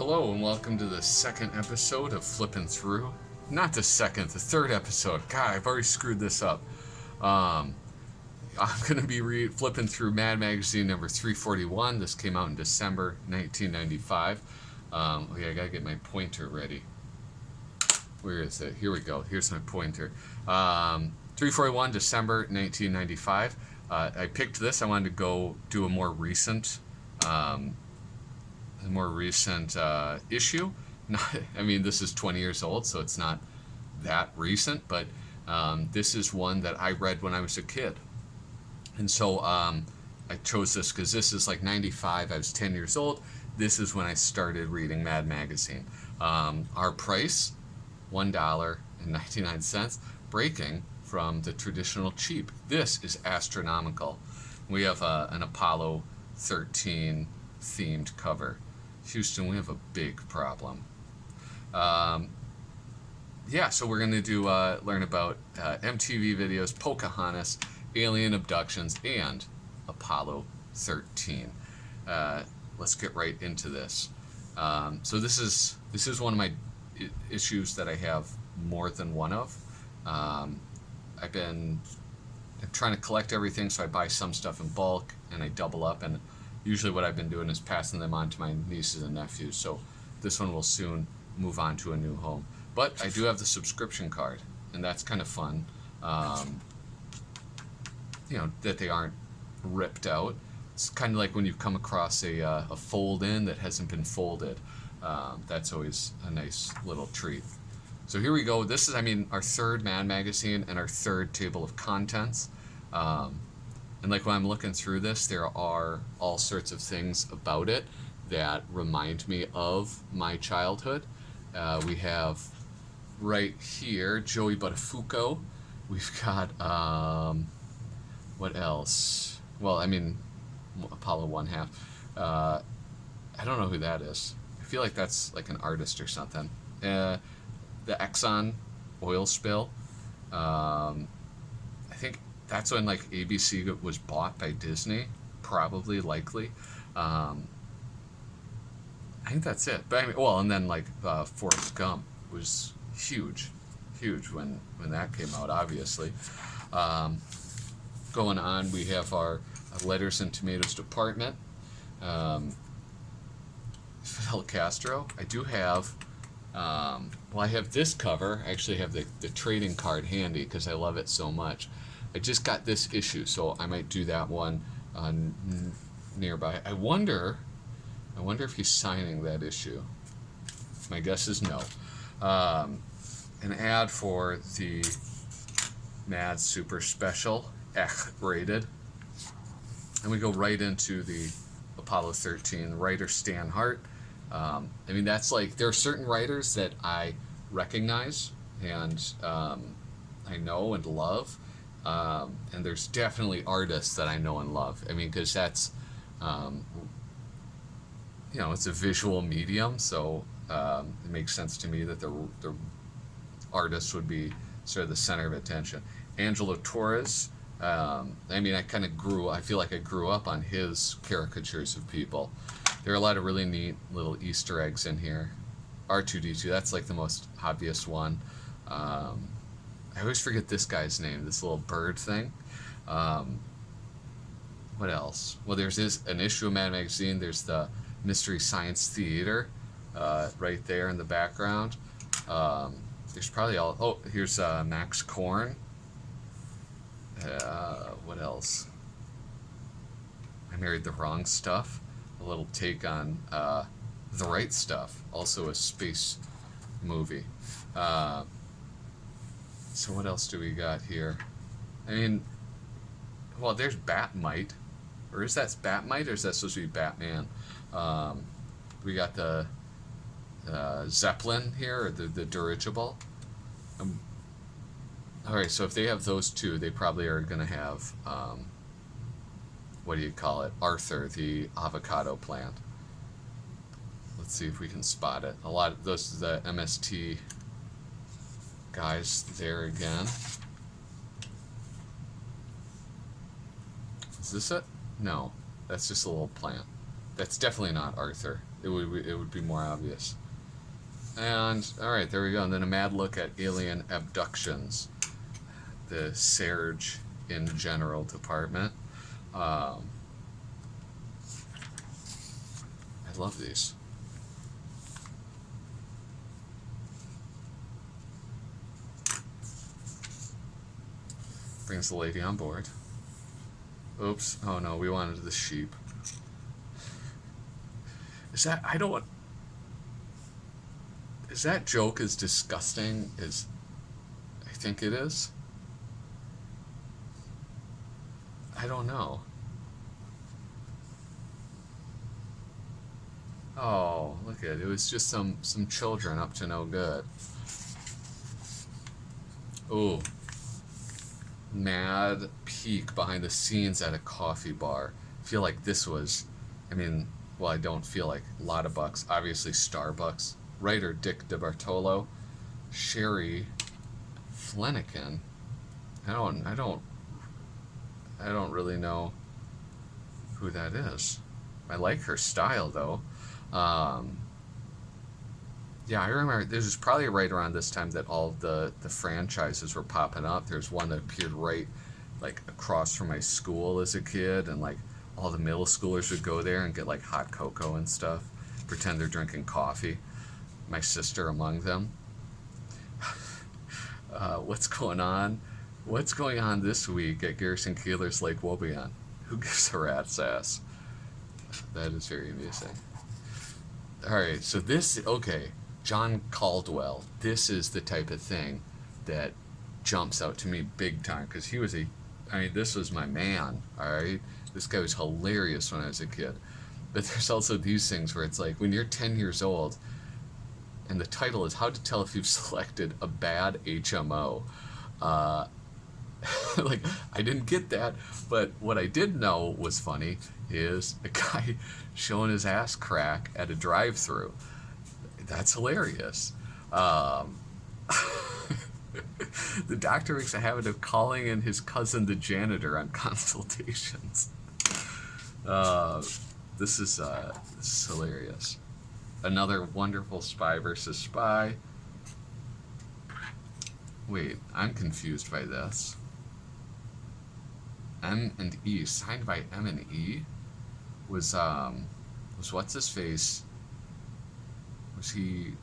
Hello and welcome to the second episode of Flippin Through. Not the second, the third episode. God, I've already screwed this up. I'm going to be flipping through MAD magazine number 341. This came out in December 1995. Okay, I got to get my pointer ready. Where is it? Here we go. Here's my pointer. 341, December 1995. I picked this. I wanted to go do a more recent issue. I mean, this is 20 years old, so it's not that recent, but this is one that I read when I was a kid. And so I chose this because this is like 95. I was 10 years old. This is when I started reading MAD magazine. Our price, $1.99, breaking from the traditional cheap. This is astronomical. We have an Apollo 13 themed cover. Houston, we have a big problem. Yeah, so we're going to learn about MTV videos, Pocahontas, alien abductions, and Apollo 13. Let's get right into this. So this is one of my issues that I have more than one of. I'm trying to collect everything, so I buy some stuff in bulk and I double up, and usually what I've been doing is passing them on to my nieces and nephews, so this one will soon move on to a new home. But I do have the subscription card, and that's kind of fun, that they aren't ripped out. It's kind of like when you come across a fold-in that hasn't been folded. That's always a nice little treat. So here we go. This is, our third MAD magazine and our third table of contents. And like when I'm looking through this, there are all sorts of things about it that remind me of my childhood. We have right here Joey Buttafuoco. We've got, what else? Well, Apollo 1/2. I don't know who that is. I feel like that's like an artist or something. The Exxon oil spill. I think that's when like ABC was bought by Disney, probably, likely. I think that's it. But and then like Forrest Gump was huge when that came out, obviously. Going on, we have our Letters and Tomatoes department. Fidel Castro. I do have. I have this cover. I actually have the trading card handy because I love it so much. I just got this issue, so I might do that one nearby. I wonder if he's signing that issue. My guess is no. An ad for the MAD Super Special, rated. And we go right into the Apollo 13. Writer Stan Hart. That's like, there are certain writers that I recognize and I know and love. And there's definitely artists that I know and love. Because that's, it's a visual medium, so it makes sense to me that the artist would be sort of the center of attention. Angelo Torres. I feel like I grew up on his caricatures of people. There are a lot of really neat little Easter eggs in here. R2-D2, that's like the most obvious one. I always forget this guy's name, this little bird thing. What else? Well, there's an issue of MAD magazine. There's the Mystery Science Theater right there in the background. There's probably here's Max Korn. What else? I Married the Wrong Stuff. A little take on The Right Stuff, also a space movie. So what else do we got here? There's Batmite. Or is that Batmite, or is that supposed to be Batman? We got the Zeppelin here, or the dirigible. Alright, so if they have those two, they probably are going to have, Arthur, the avocado plant. Let's see if we can spot it. A lot of those, the MST guys there again. Is this it? No, that's just a little plant. That's definitely not Arthur. it would be more obvious. And all right, there we go. And then a mad look at alien abductions, the Serge in general department. I love these. Brings the lady on board. Oops. Oh no, we wanted the sheep. Is that joke as disgusting as I think it is? I don't know. Oh, look at it. It was just some children up to no good. Ooh. Mad peek behind the scenes at a coffee bar. I feel like this was, well, I don't feel like a lot of bucks. Obviously Starbucks. Writer Dick DeBartolo. Sherry Flanagan. I don't really know who that is. I like her style though. Yeah, I remember this was probably right around this time that all of the franchises were popping up. There's one that appeared right like across from my school as a kid, and like all the middle schoolers would go there and get like hot cocoa and stuff, pretend they're drinking coffee. My sister among them. What's going on? What's going on this week at Garrison Keillor's Lake Wobegon? Who gives a rat's ass? That is very amusing. Alright, so okay, John Caldwell. This is the type of thing that jumps out to me big time, because this was my man, alright? This guy was hilarious when I was a kid. But there's also these things where it's like, when you're 10 years old, and the title is How to Tell If You've Selected a Bad HMO. Like, I didn't get that, but what I did know was funny is a guy showing his ass crack at a drive-thru. That's hilarious. The doctor makes a habit of calling in his cousin, the janitor, on consultations. This is hilarious. Another wonderful Spy versus Spy. Wait, I'm confused by this. M and E, signed by M and E, was what's his face? Was he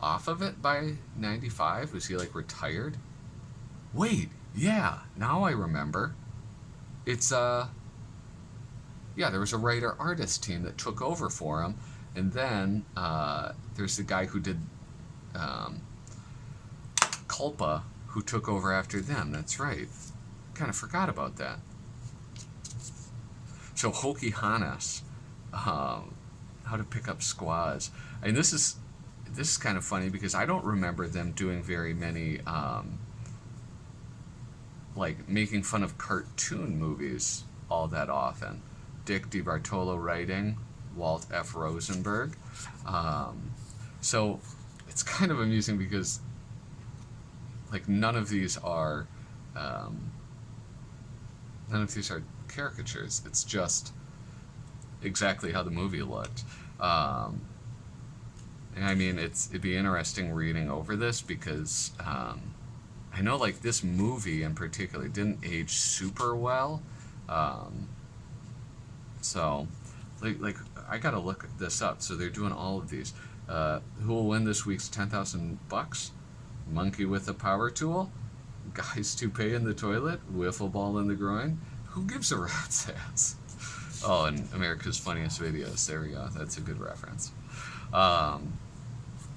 off of it by 95? Was he like retired? Wait, yeah, now I remember. It's yeah, there was a writer-artist team that took over for him, and then there's the guy who did Culpa, who took over after them. That's right. Kind of forgot about that. So Hokie Hanas, How to Pick Up Squaws. And this is kind of funny because I don't remember them doing very many like making fun of cartoon movies all that often. Dick DeBartolo writing, Walt F. Rosenberg. So it's kind of amusing because like none of these are caricatures. It's just exactly how the movie looked. And I mean, it'd be interesting reading over this because I know like this movie in particular didn't age super well. So like I gotta look this up. So they're doing all of these. Who will win this week's $10,000? Monkey with a power tool? Guy's toupee in the toilet? Wiffle ball in the groin? Who gives a rat's ass? Oh, and America's Funniest Videos. There we go. That's a good reference.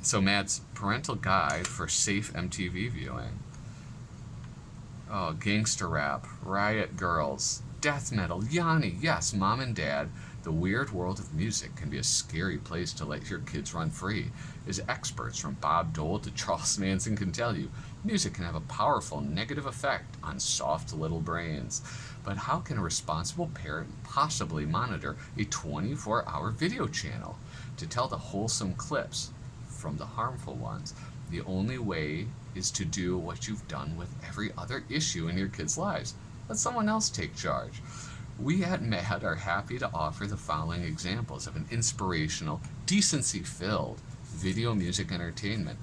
So Mad's parental guide for safe MTV viewing. Oh, gangster rap, riot girls, death metal, Yanni, yes, mom and dad. The weird world of music can be a scary place to let your kids run free. As experts from Bob Dole to Charles Manson can tell you, music can have a powerful negative effect on soft little brains. But how can a responsible parent possibly monitor a 24-hour video channel to tell the wholesome clips from the harmful ones? The only way is to do what you've done with every other issue in your kids' lives. Let someone else take charge. We at MAD are happy to offer the following examples of an inspirational, decency-filled video music entertainment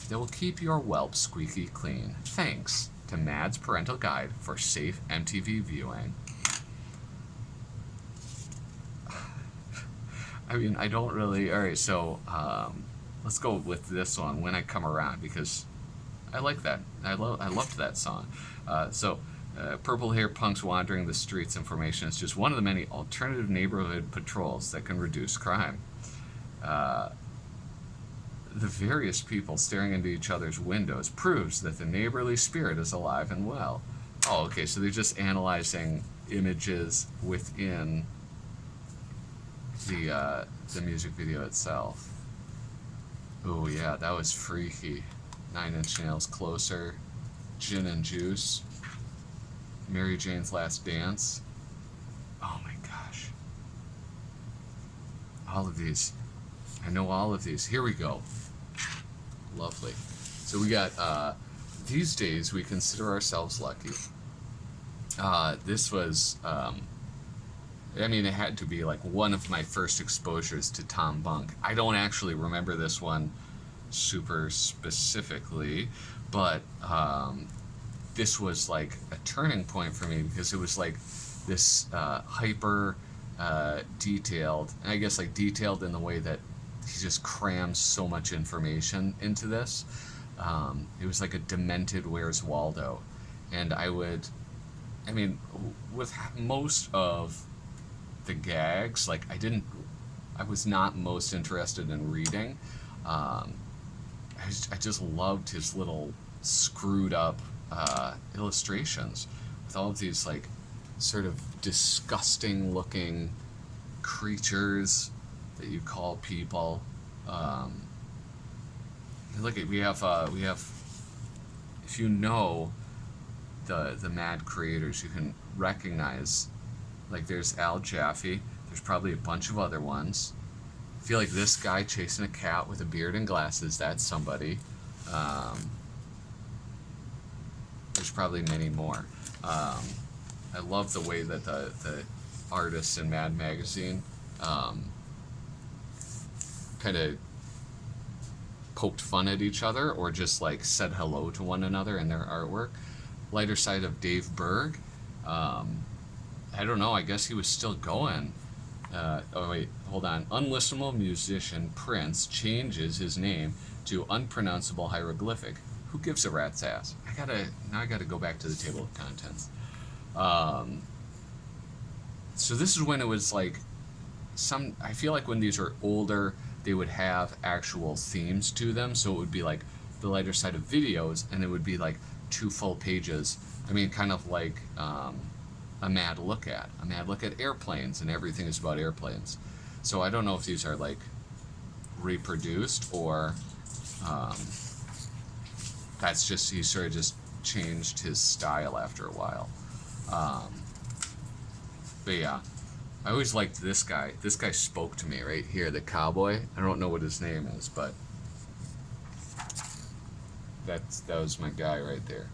that will keep your whelp squeaky clean. Thanks to MAD's Parental Guide for Safe MTV Viewing. I mean, I don't really... Alright, so let's go with this one, When I Come Around, because I like that. I loved that song. Purple Hair Punks Wandering the Streets information is just one of the many alternative neighborhood patrols that can reduce crime. The various people staring into each other's windows proves that the neighborly spirit is alive and well. Oh, okay, so they're just analyzing images within the music video itself. Oh yeah, that was freaky. 9 Inch Nails, Closer, Gin and Juice, Mary Jane's Last Dance. Oh my gosh. All of these. I know all of these. Here we go. Lovely. So we got, these days we consider ourselves lucky. This was, I mean, it had to be like one of my first exposures to Tom Bunk. I don't actually remember this one super specifically, but this was like a turning point for me because it was like this hyper detailed, and I guess like detailed in the way that he just crams so much information into this. It was like a demented Where's Waldo. And I mean, with most of the gags, like I was not most interested in reading. I just loved his little screwed up illustrations with all of these like sort of disgusting looking creatures that you call people. Look at we have if you know the MAD creators, you can recognize, like, there's Al Jaffe, there's probably a bunch of other ones. I feel like this guy chasing a cat with a beard and glasses, that's somebody. There's probably many more. I love the way that the artists in MAD magazine kind of poked fun at each other or just like said hello to one another in their artwork. Lighter Side of Dave Berg. I don't know, I guess he was still going. Oh wait, hold on. Unlistenable musician Prince changes his name to unpronounceable hieroglyphic. Who gives a rat's ass? I gotta go back to the table of contents. So this is when it was like I feel like when these were older, they would have actual themes to them. So it would be like the lighter side of videos, and it would be like 2 full pages. I mean, kind of like a mad look at airplanes, and everything is about airplanes. So I don't know if these are like reproduced or that's just, he sort of just changed his style after a while. But yeah, I always liked this guy. This guy spoke to me right here, the cowboy. I don't know what his name is, but that was my guy right there.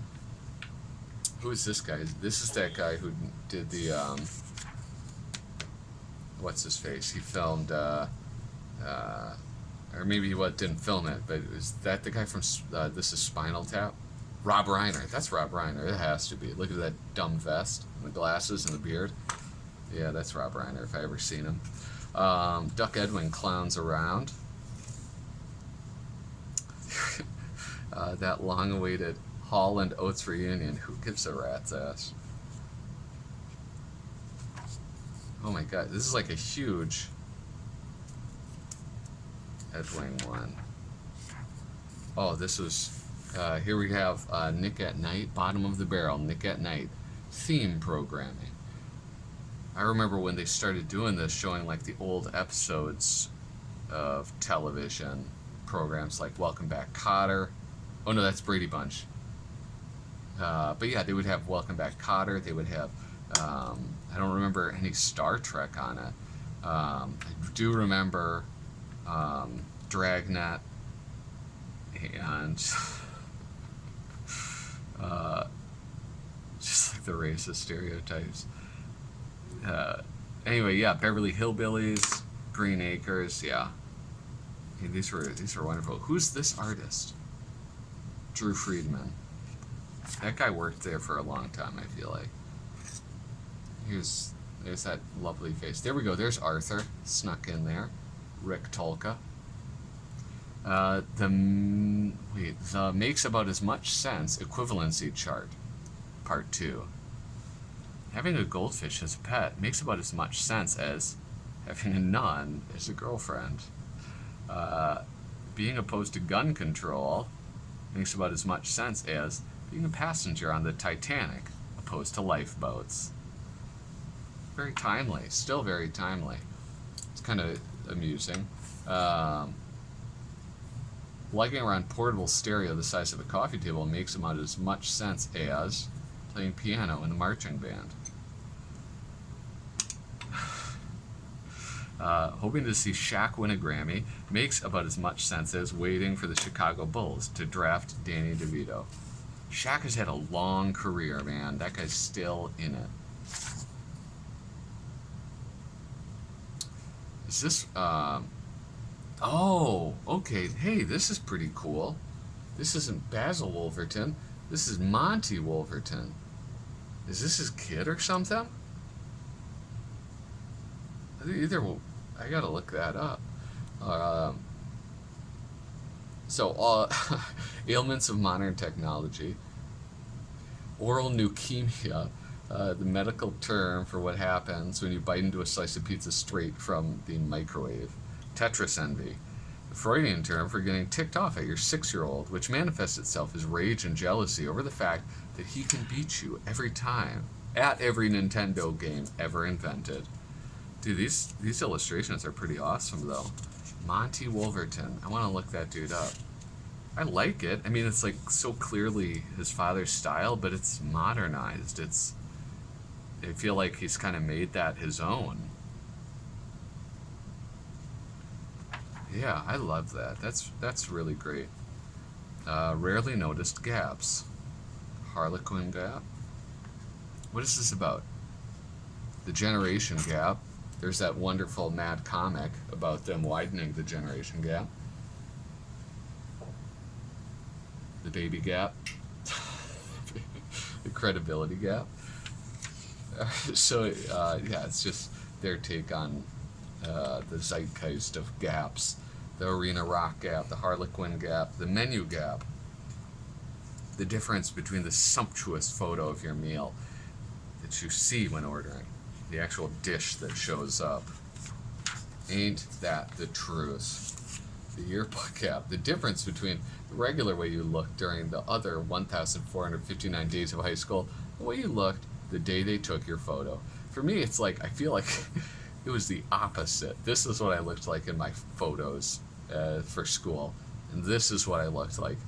Who is this guy? This is that guy who did the what's his face? He filmed or maybe he didn't film it, but is that the guy from This Is Spinal Tap? Rob Reiner. That's Rob Reiner. It has to be. Look at that dumb vest and the glasses and the beard. Yeah, that's Rob Reiner if I ever seen him. Duck Edwin clowns around. That long-awaited Hall and Oates reunion. Who gives a rat's ass? Oh my god, this is like a huge Edwin one. Oh, this was... here we have Nick at Night, bottom of the barrel, Nick at Night, theme programming. I remember when they started doing this, showing like the old episodes of television programs like Welcome Back, Kotter. Oh no, that's Brady Bunch. But yeah, they would have Welcome Back, Kotter. They would have, I don't remember any Star Trek on it. I do remember Dragnet and just like the racist stereotypes. Anyway, yeah, Beverly Hillbillies, Green Acres, yeah. Hey, these were wonderful. Who's this artist? Drew Friedman. That guy worked there for a long time, I feel like. There's that lovely face. There we go. There's Arthur, snuck in there. Rick Tolka. The makes about as much sense equivalency chart, part 2. Having a goldfish as a pet makes about as much sense as having a nun as a girlfriend. Being opposed to gun control makes about as much sense as being a passenger on the Titanic opposed to lifeboats. Very timely, still very timely. It's kind of amusing. Lugging around portable stereo the size of a coffee table makes about as much sense as playing piano in a marching band. Hoping to see Shaq win a Grammy makes about as much sense as waiting for the Chicago Bulls to draft Danny DeVito. Shaq has had a long career, man. That guy's still in it. Is this, oh, okay. Hey, this is pretty cool. This isn't Basil Wolverton. This is Monty Wolverton. Is this his kid or something? Either, I gotta look that up. Ailments of modern technology. Oral leukemia, the medical term for what happens when you bite into a slice of pizza straight from the microwave. Tetris envy, the Freudian term for getting ticked off at your 6-year-old, which manifests itself as rage and jealousy over the fact that he can beat you every time at every Nintendo game ever invented. Dude, these illustrations are pretty awesome, though. Monty Wolverton. I want to look that dude up. I like it. I mean, it's like so clearly his father's style, but it's modernized. I feel like he's kind of made that his own. Yeah, I love that. That's really great. Rarely noticed gaps. Harlequin gap. What is this about? The generation gap. There's that wonderful MAD comic about them widening the generation gap. The baby gap. The credibility gap. Yeah, it's just their take on the zeitgeist of gaps. The arena rock gap, the Harlequin gap, the menu gap. The difference between the sumptuous photo of your meal that you see when ordering, the actual dish that shows up. Ain't that the truth? The yearbook gap. The difference between the regular way you looked during the other 1,459 days of high school, the way you looked the day they took your photo. For me, it's like, I feel like it was the opposite. This is what I looked like in my photos for school, and this is what I looked like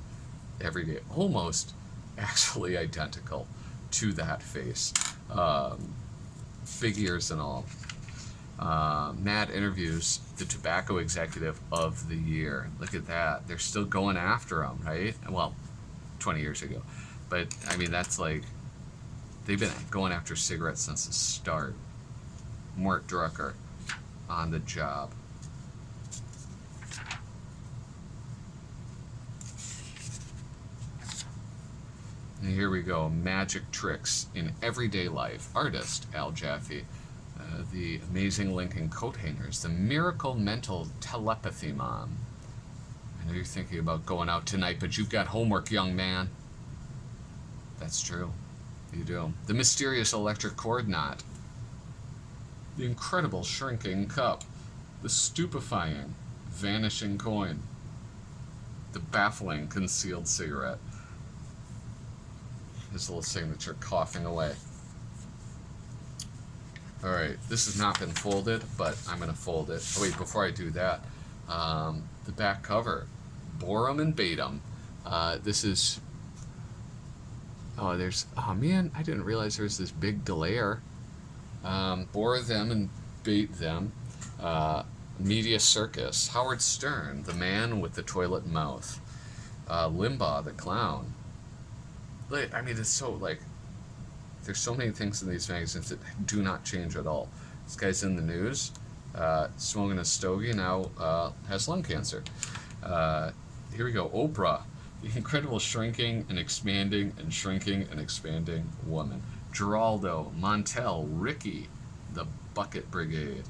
every day. Almost actually identical to that face. Big ears and all. MAD interviews the tobacco executive of the year. Look at that. They're still going after him, right? Well, 20 years ago. But, I mean, that's like, they've been going after cigarettes since the start. Mort Drucker on the job. And here we go. Magic tricks in everyday life. Artist Al Jaffe. The amazing Lincoln coat hangers. The miracle mental telepathy mom. I know you're thinking about going out tonight, but you've got homework, young man. That's true. You do. The mysterious electric cord knot. The incredible shrinking cup. The stupefying vanishing coin. The baffling concealed cigarette. His little signature coughing away. Alright, this has not been folded, but I'm going to fold it. Oh wait, before I do that, the back cover. Borum and Batum. This is... Oh man, I didn't realize there was this big delayer. Bore them and bait them. Media Circus. Howard Stern, the man with the toilet mouth. Limbaugh, the clown. I mean, it's so, like, There's so many things in these magazines that do not change at all. This guy's in the news, smoking a stogie, now has lung cancer. Here we go. Oprah, the incredible shrinking and expanding and shrinking and expanding woman. Geraldo, Montel, Ricky, the Bucket Brigade.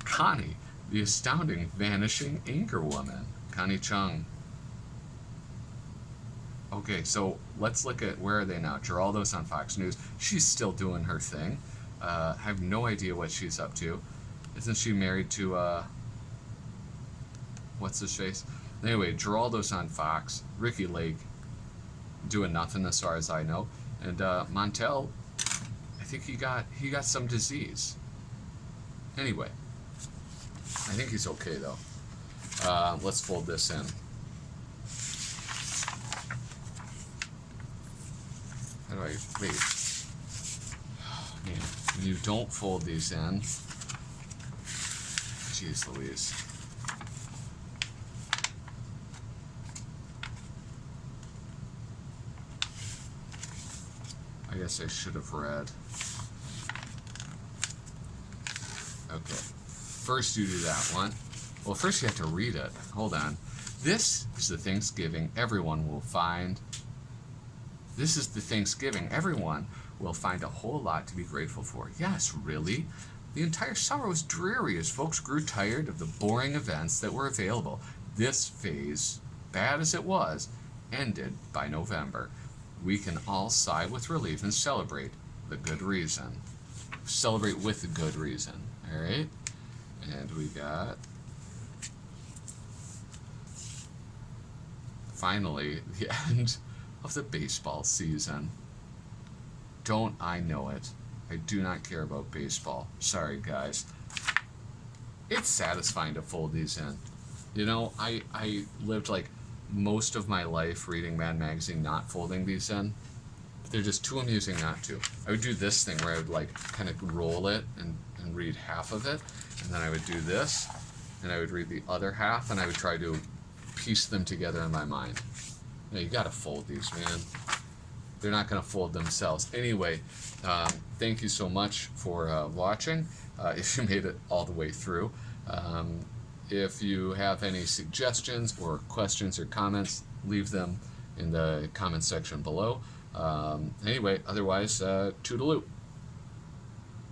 Connie, the astounding vanishing anchor woman. Connie Chung. Okay, so let's look at where are they now. Geraldo's on Fox News. She's still doing her thing. I have no idea what she's up to. Isn't she married to what's his face? Anyway, Geraldo's on Fox. Ricky Lake doing nothing as far as I know. And Montel, I think he got some disease. Anyway, I think he's okay though. Let's fold this in. How do I wait? Oh, man, when you don't fold these in, jeez Louise. I guess I should have read. Okay, first you do that one. Well, first you have to read it. Hold on. This is the Thanksgiving everyone will find. This is the Thanksgiving everyone will find a whole lot to be grateful for. Yes, really? The entire summer was dreary as folks grew tired of the boring events that were available. This phase, bad as it was, ended by November. We can all sigh with relief and celebrate the good reason. Celebrate with the good reason. All right? And we got, finally, the end of the baseball season. Don't I know it? I do not care about baseball. Sorry, guys. It's satisfying to fold these in. You know, I lived like most of my life reading Mad Magazine, not folding these in. But they're just too amusing not to. I would do this thing where I would like kind of roll it and read half of it, and then I would do this, and I would read the other half, and I would try to piece them together in my mind. You gotta fold these, man. They're not gonna fold themselves. Anyway, thank you so much for watching, if you made it all the way through. If you have any suggestions or questions or comments, leave them in the comment section below. Anyway, otherwise, toodaloo.